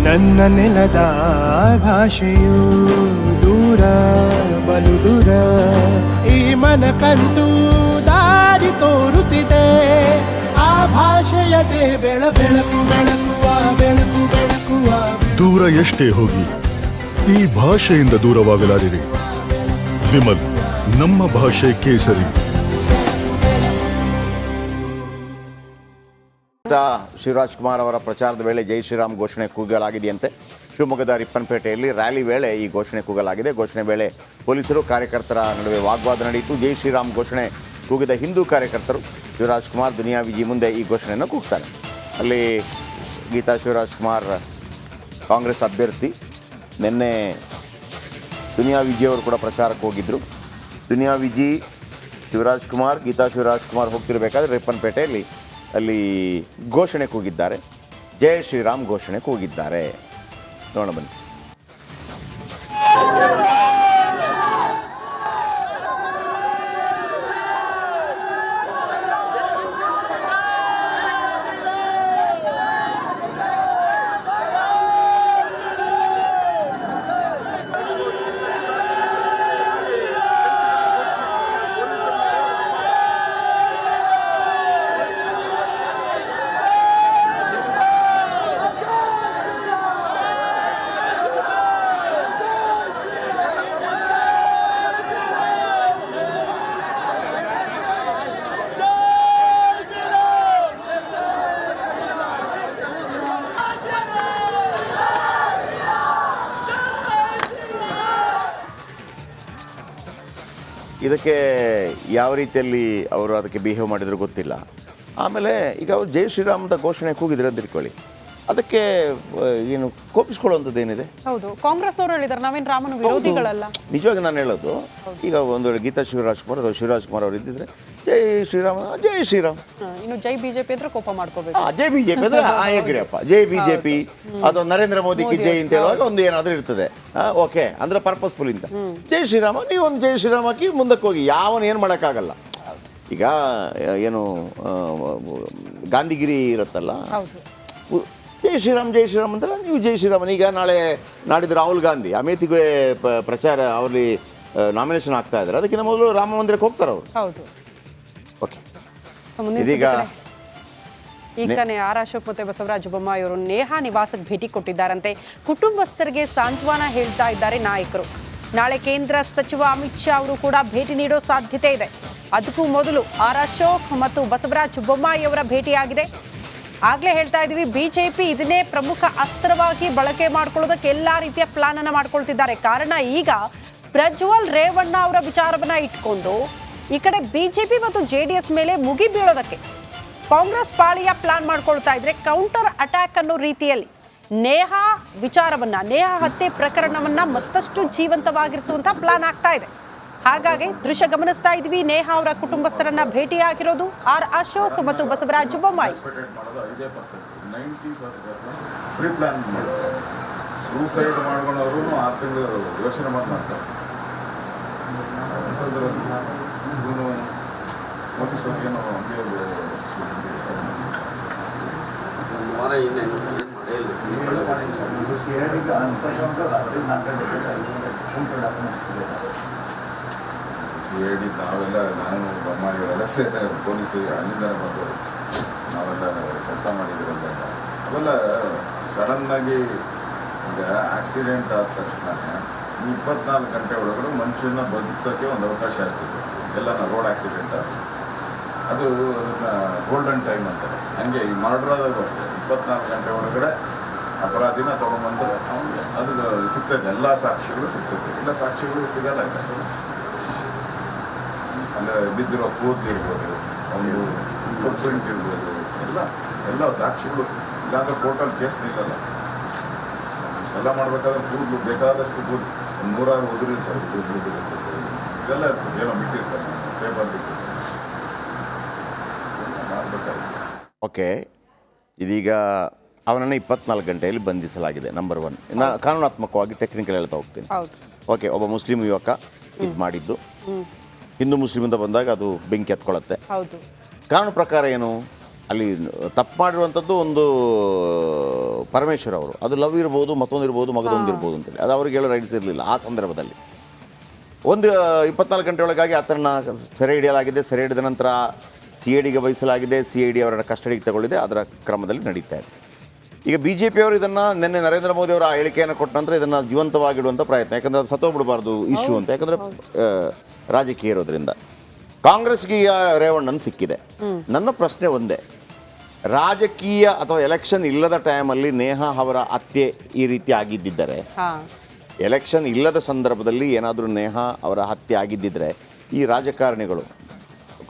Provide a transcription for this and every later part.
ನನ್ನ ನೆಲದ ಭಾಷೆಯು ದೂರ ಬಲು ದೂರ, ಈ ಮನಕಂತೂ ದಾರಿ ತೋರುತ್ತಿದೆ. ಆ ಭಾಷೆಯದೇ ಬೆಳಕು ಬೆಳಕುವ ಬೆಳಕು ಬೆಳಕುವ. ದೂರ ಎಷ್ಟೇ ಹೋಗಿ ಈ ಭಾಷೆಯಿಂದ ದೂರವಾಗಲಾರಿರಿ. ವಿಮಲ್, ನಮ್ಮ ಭಾಷೆ ಕೇಸರಿ. ಶಿವರಾಜ್ ಕುಮಾರ್ ಅವರ ಪ್ರಚಾರದ ವೇಳೆ ಜೈ ಶ್ರೀರಾಮ್ ಘೋಷಣೆ ಕೂಗಲಾಗಿದೆಯಂತೆ. ಶಿವಮೊಗ್ಗದ ರಿಪ್ಪನ್ಪೇಟೆಯಲ್ಲಿ ರ್ಯಾಲಿ ವೇಳೆ ಈ ಘೋಷಣೆ ಕೂಗಲಾಗಿದೆ. ಘೋಷಣೆ ವೇಳೆ ಪೊಲೀಸರು ಕಾರ್ಯಕರ್ತರ ನಡುವೆ ವಾಗ್ವಾದ ನಡೆಯಿತು. ಜೈ ಶ್ರೀರಾಮ್ ಘೋಷಣೆ ಕೂಗಿದ ಹಿಂದೂ ಕಾರ್ಯಕರ್ತರು ಶಿವರಾಜ್ ಕುಮಾರ್ ದುನಿಯಾ ವಿಜಿ ಮುಂದೆ ಈ ಘೋಷಣೆಯನ್ನು ಕೂಗ್ತಾರೆ. ಅಲ್ಲಿ ಗೀತಾ ಶಿವರಾಜ್ ಕುಮಾರ್ ಕಾಂಗ್ರೆಸ್ ಅಭ್ಯರ್ಥಿ, ನಿನ್ನೆ ದುನಿಯಾ ವಿಜಿ ಅವರು ಕೂಡ ಪ್ರಚಾರಕ್ಕೆ ಹೋಗಿದ್ದರು. ದುನಿಯಾ ವಿಜಿ, ಶಿವರಾಜ್ ಕುಮಾರ್, ಗೀತಾ ಶಿವರಾಜ್ ಕುಮಾರ್ ಹೋಗ್ತಿರ್ಬೇಕಾದ್ರೆ ರಿಪ್ಪನ್ಪೇಟೆಯಲ್ಲಿ ಅಲ್ಲಿ ಘೋಷಣೆ ಕೂಗಿದ್ದಾರೆ. ಜೈ ಶ್ರೀರಾಮ್ ಘೋಷಣೆ ಕೂಗಿದ್ದಾರೆ. ನೋಡೋಣ ಬನ್ನಿ. ಇದಕ್ಕೆ ಯಾವ ರೀತಿಯಲ್ಲಿ ಅವರು ಅದಕ್ಕೆ ಬಿಹೇವ್ ಮಾಡಿದ್ರು ಗೊತ್ತಿಲ್ಲ. ಆಮೇಲೆ ಈಗ ಅವರು ಜೈ ಶ್ರೀರಾಮ್ ಅಂತ ಘೋಷಣೆ ಕೂಗಿದ್ರೆ ಅಂತ ತಿಳ್ಕೊಳ್ಳಿ, ಅದಕ್ಕೆ ಏನು ಕೋಪಿಸ್ಕೊಳ್ಳುವಂಥದ್ದು ಏನಿದೆ? ಹೌದು, ಕಾಂಗ್ರೆಸ್ನವರು ಹೇಳಿದ್ದಾರೆ ನಾವೇನು ರಾಮನ ವಿರೋಧಿಗಳಲ್ಲ. ನಿಜವಾಗಿ ನಾನು ಹೇಳೋದು, ಈಗ ಒಂದು ವೇಳೆ ಗೀತಾ ಶಿವರಾಜ್ ಕುಮಾರ್ ಅಥವಾ ಶಿವರಾಜ್ ಕುಮಾರ್ ಅವರು ಇದ್ದಿದ್ರೆ ಜೈ ಶ್ರೀರಾಮ್ ಜೈ ಶ್ರೀರಾಮ್, ಇನ್ನು ಜೈ ಬಿಜೆಪಿ ಅಂದ್ರೆ ಕೋಪ ಮಾಡ್ಕೋಬೇಕು. ಜೈ ಬಿಜೆಪಿ ಅಂದ್ರೆ ಹೇಗ್ರಿಯಪ್ಪ, ಜೈ ಬಿಜೆಪಿ ಅದು ನರೇಂದ್ರ ಮೋದಿಗೆ ಜೈ ಅಂತ ಹೇಳುವಾಗ ಒಂದು ಏನಾದರೂ ಇರ್ತದೆ. ಓಕೆ ಅಂದ್ರೆ ಪರ್ಪಸ್ಫುಲ್ ಅಂತ. ಜೈ ಶ್ರೀರಾಮ, ನೀವು ಒಂದು ಜೈ ಶ್ರೀರಾಮ್ ಹಾಕಿ ಮುಂದಕ್ಕೆ ಹೋಗಿ, ಯಾವನು ಏನು ಮಾಡೋಕ್ಕಾಗಲ್ಲ. ಈಗ ಏನು ಗಾಂಧಿಗಿರಿ ಇರುತ್ತಲ್ಲ, ಜೈ ಶ್ರೀರಾಮ್ ಅಂತಲ್ಲ, ನೀವು ಜೈ ಶ್ರೀರಾಮ್. ಈಗ ನಾಡಿದ್ದು ರಾಹುಲ್ ಗಾಂಧಿ ಅಮೇಥಿಗೆ ಪ್ರಚಾರ ಅವರಲ್ಲಿ ನಾಮಿನೇಷನ್ ಆಗ್ತಾ ಇದ್ದಾರೆ, ಅದಕ್ಕಿಂತ ಮೊದಲು ರಾಮ ಮಂದಿರಕ್ಕೆ ಹೋಗ್ತಾರೆ ಅವರು. ಹೌದು, ಓಕೆ. ಇದೀಗ ಈಗ ತಾನೇ ಆರ್ ಅಶೋಕ್ ಮತ್ತೆ ಬಸವರಾಜ ಬೊಮ್ಮಾಯಿ ಅವರು ನೇಹಾ ನಿವಾಸಕ್ಕೆ ಭೇಟಿ ಕೊಟ್ಟಿದ್ದಾರಂತೆ. ಕುಟುಂಬಸ್ಥರಿಗೆ ಸಾಂತ್ವನ ಹೇಳ್ತಾ ಇದ್ದಾರೆ ನಾಯಕರು. ನಾಳೆ ಕೇಂದ್ರ ಸಚಿವ ಅಮಿತ್ ಶಾ ಅವರು ಕೂಡ ಭೇಟಿ ನೀಡೋ ಸಾಧ್ಯತೆ ಇದೆ. ಅದಕ್ಕೂ ಮೊದಲು ಆರ್ ಅಶೋಕ್ ಮತ್ತು ಬಸವರಾಜ ಬೊಮ್ಮಾಯಿ ಅವರ ಭೇಟಿಯಾಗಿದೆ. ಆಗ್ಲೇ ಹೇಳ್ತಾ ಇದೀವಿ, ಬಿಜೆಪಿ ಇದನ್ನೇ ಪ್ರಮುಖ ಅಸ್ತ್ರವಾಗಿ ಬಳಕೆ ಮಾಡ್ಕೊಳ್ಳೋದಕ್ಕೆ ಎಲ್ಲಾ ರೀತಿಯ ಪ್ಲಾನ್ ಅನ್ನ ಮಾಡ್ಕೊಳ್ತಿದ್ದಾರೆ. ಕಾರಣ ಈಗ ಪ್ರಜ್ವಲ್ ರೇವಣ್ಣ ಅವರ ವಿಚಾರವನ್ನ ಇಟ್ಕೊಂಡು ಈ ಕಡೆ ಬಿಜೆಪಿ ಮತ್ತು ಜೆಡಿಎಸ್ ಮೇಲೆ ಮುಗಿ ಬೀಳೋದಕ್ಕೆ ಕಾಂಗ್ರೆಸ್ ಪಾಳಿಯ ಪ್ಲಾನ್ ಮಾಡ್ಕೊಳ್ತಾ ಇದ್ರೆ, ಕೌಂಟರ್ ಅಟ್ಯಾಕ್ ಅನ್ನೋ ರೀತಿಯಲ್ಲಿ ನೇಹಾ ವಿಚಾರವನ್ನ, ನೇಹಾ ಹತ್ಯೆ ಪ್ರಕರಣವನ್ನ ಮತ್ತಷ್ಟು ಜೀವಂತವಾಗಿರಿಸುವಂತ ಪ್ಲಾನ್ ಆಗ್ತಾ ಇದೆ. ಹಾಗಾಗಿ ದೃಶ್ಯ ಗಮನಿಸ್ತಾ ಇದ್ವಿ, ನೇಹಾ ಅವರ ಕುಟುಂಬಸ್ಥರನ್ನ ಭೇಟಿಯಾಗಿರೋದು ಆರ್ ಅಶೋಕ್ ಮತ್ತು ಬಸವರಾಜ ಬೊಮ್ಮಾಯಿ. ಸೂಸೈಡ್ ಮಾಡ್ಕೊಂಡವರು 6 ತಿಂಗಳು ಯೋಚನೆ ಮಾಡ್ತಾರೆ. ಸಿಐಡಿ ನಾವೆಲ್ಲ, ನಾನು ಬೊಮ್ಮಾಯಿಗಳೆಲ್ಲ ಪೊಲೀಸ್ ಅಲ್ಲಿಂದಲೇ ಬಂದವರು, ನಾವೆಲ್ಲ ಕೆಲಸ ಮಾಡಿದ್ದೀರಲ್ಲ. ಅವೆಲ್ಲ ಸಡನ್ನಾಗಿ ಈಗ ಆಕ್ಸಿಡೆಂಟ್ ಆದ ತಕ್ಷಣ 24 ಗಂಟೆ ಒಳಗಡೆ ಮನುಷ್ಯನ ಬದುಕಿಸೋಕ್ಕೆ ಒಂದು ಅವಕಾಶ ಆಗ್ತದೆ. ಎಲ್ಲ ರೋಡ್ ಆಕ್ಸಿಡೆಂಟ್ ಆದ ಅದು ಅದನ್ನು ಗೋಲ್ಡನ್ ಟೈಮ್ ಅಂತಾರೆ. ಹಂಗೆ ಈ ಮರ್ಡರ್ ಆದಾಗ ಅಷ್ಟೇ 24 ಗಂಟೆ ಒಳಗಡೆ ಅಪರಾಧಿನ ತೊಗೊಂಡ್ಬಂದ್ರೆ ಅವನಿಗೆ ಅದು ಸಿಗ್ತದೆ, ಎಲ್ಲ ಸಾಕ್ಷಿಗಳು ಸಿಗ್ತದೆ. ಎಲ್ಲ ಸಾಕ್ಷಿಗಳು ಸಿಗಲ್ಲ. ಅಂದರೆ ಬಿದ್ದಿರೋ ಕೂದಲಿರ್ಬೋದು, ಅವನು ಫುಟ್ ಪ್ರಿಂಟ್ ಇರ್ಬೋದು, ಎಲ್ಲ ಸಾಕ್ಷಿಗಳು. ಇಲ್ಲಾಂದ್ರೆ ಕೋರ್ಟಲ್ಲಿ ಕೇಸ್ ನಿಲ್ಲಲ್ಲ. ಎಲ್ಲ ಮಾಡಬೇಕಾದ್ರೆ ಕೂದಲು ಬೇಕಾದಷ್ಟು ಕೂದಲು 100 ಉದುರಿರ್ತಾರೆ. ಇದೆಲ್ಲ ಏನೋ ಬಿಟ್ಟಿರ್ತಾರೆ, ಪೇಪರ್ ಬಿಟ್ಟಿರ್ತಾರೆ, ಮಾಡಬೇಕಾಗುತ್ತೆ. ಓಕೆ, ಇದೀಗ ಅವನನ್ನು 24 ಗಂಟೆಯಲ್ಲಿ ಬಂಧಿಸಲಾಗಿದೆ. ನಂಬರ್ 1. ನಾನು ಕಾನೂನಾತ್ಮಕವಾಗಿ ಟೆಕ್ನಿಕಲ್ ಹೇಳ್ತಾ ಹೋಗ್ತೀನಿ. ಓಕೆ, ಒಬ್ಬ ಮುಸ್ಲಿಂ ಯುವಕ ಇದು ಮಾಡಿದ್ದು, ಹಿಂದೂ ಮುಸ್ಲಿಂ ಅಂತ ಬಂದಾಗ ಅದು ಬೆಂಕಿ ಹತ್ಕೊಳ್ಳುತ್ತೆ. ಕಾನೂನು ಪ್ರಕಾರ ಏನು, ಅಲ್ಲಿ ತಪ್ಪು ಮಾಡಿರುವಂಥದ್ದು ಒಂದು ಪರಮೇಶ್ವರ್ ಅವರು. ಅದು ಲವ್ ಇರ್ಬೋದು, ಮತ್ತೊಂದು ಇರ್ಬೋದು, ಮಗದೊಂದಿರ್ಬೋದು ಅಂತೇಳಿ ಅದು ಅವ್ರಿಗೆ ಹೇಳೋ ರೈಟ್ಸ್ ಇರಲಿಲ್ಲ ಆ ಸಂದರ್ಭದಲ್ಲಿ. ಒಂದು 24 ಗಂಟೆ ಒಳಗಾಗಿ ಆತನ ಸೆರೆ ಹಿಡಿಯಲಾಗಿದೆ. ಸೆರೆ ಹಿಡಿದ ನಂತರ CIDಗೆ ವಹಿಸಲಾಗಿದೆ. CID ಅವರನ್ನು ಕಸ್ಟಡಿಗೆ ತಗೊಳ್ಳಿದೆ. ಅದರ ಕ್ರಮದಲ್ಲಿ ನಡೀತಾ ಇದೆ. ಈಗ BJP ಅವರು ಇದನ್ನು ನಿನ್ನೆ ನರೇಂದ್ರ ಮೋದಿ ಅವರ ಹೇಳಿಕೆಯನ್ನು ಕೊಟ್ಟ ನಂತರ ಇದನ್ನು ಜೀವಂತವಾಗಿಡುವಂಥ ಪ್ರಯತ್ನ, ಯಾಕಂದರೆ ಅದು ಸತ್ತೋಗ್ಬಿಡಬಾರ್ದು ಇಶ್ಯೂ ಅಂತ, ಯಾಕಂದರೆ ರಾಜಕೀಯ ಇರೋದ್ರಿಂದ. ಕಾಂಗ್ರೆಸ್ಗೆ ಈಗ ರೇವಣ್ಣನ್ ಸಿಕ್ಕಿದೆ. ನನ್ನ ಪ್ರಶ್ನೆ ಒಂದೇ, ರಾಜಕೀಯ ಅಥವಾ ಎಲೆಕ್ಷನ್ ಇಲ್ಲದ ಟೈಮಲ್ಲಿ ನೇಹಾ ಅವರ ಹತ್ಯೆ ಈ ರೀತಿ ಆಗಿದ್ದಿದ್ದರೆ, ಎಲೆಕ್ಷನ್ ಇಲ್ಲದ ಸಂದರ್ಭದಲ್ಲಿ ಏನಾದರೂ ನೇಹಾ ಅವರ ಹತ್ಯೆ ಆಗಿದ್ದಿದ್ರೆ ಈ ರಾಜಕಾರಣಿಗಳು,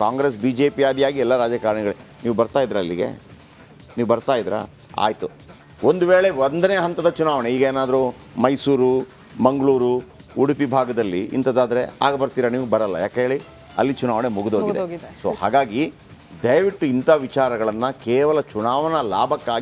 ಕಾಂಗ್ರೆಸ್ BJP ಆದಿಯಾಗಿ ಎಲ್ಲ ರಾಜಕಾರಣಿಗಳು, ನೀವು ಬರ್ತಾ ಇದ್ರ ಅಲ್ಲಿಗೆ? ನೀವು ಬರ್ತಾ ಇದ್ರಾ? ಆಯಿತು. ಒಂದು ವೇಳೆ 1ನೇ ಹಂತದ ಚುನಾವಣೆ, ಈಗ ಏನಾದರೂ ಮೈಸೂರು, ಮಂಗಳೂರು, ಉಡುಪಿ ಭಾಗದಲ್ಲಿ ಇಂಥದ್ದಾದರೆ ಆಗ ಬರ್ತೀರಾ? ನೀವು ಬರಲ್ಲ. ಯಾಕೆ ಹೇಳಿ? ಅಲ್ಲಿ ಚುನಾವಣೆ ಮುಗಿದೋಗಿದೆ. ಸೊ ಹಾಗಾಗಿ ದಯವಿಟ್ಟು ಇಂಥ ವಿಚಾರಗಳನ್ನು ಕೇವಲ ಚುನಾವಣಾ ಲಾಭಕ್ಕಾಗಿ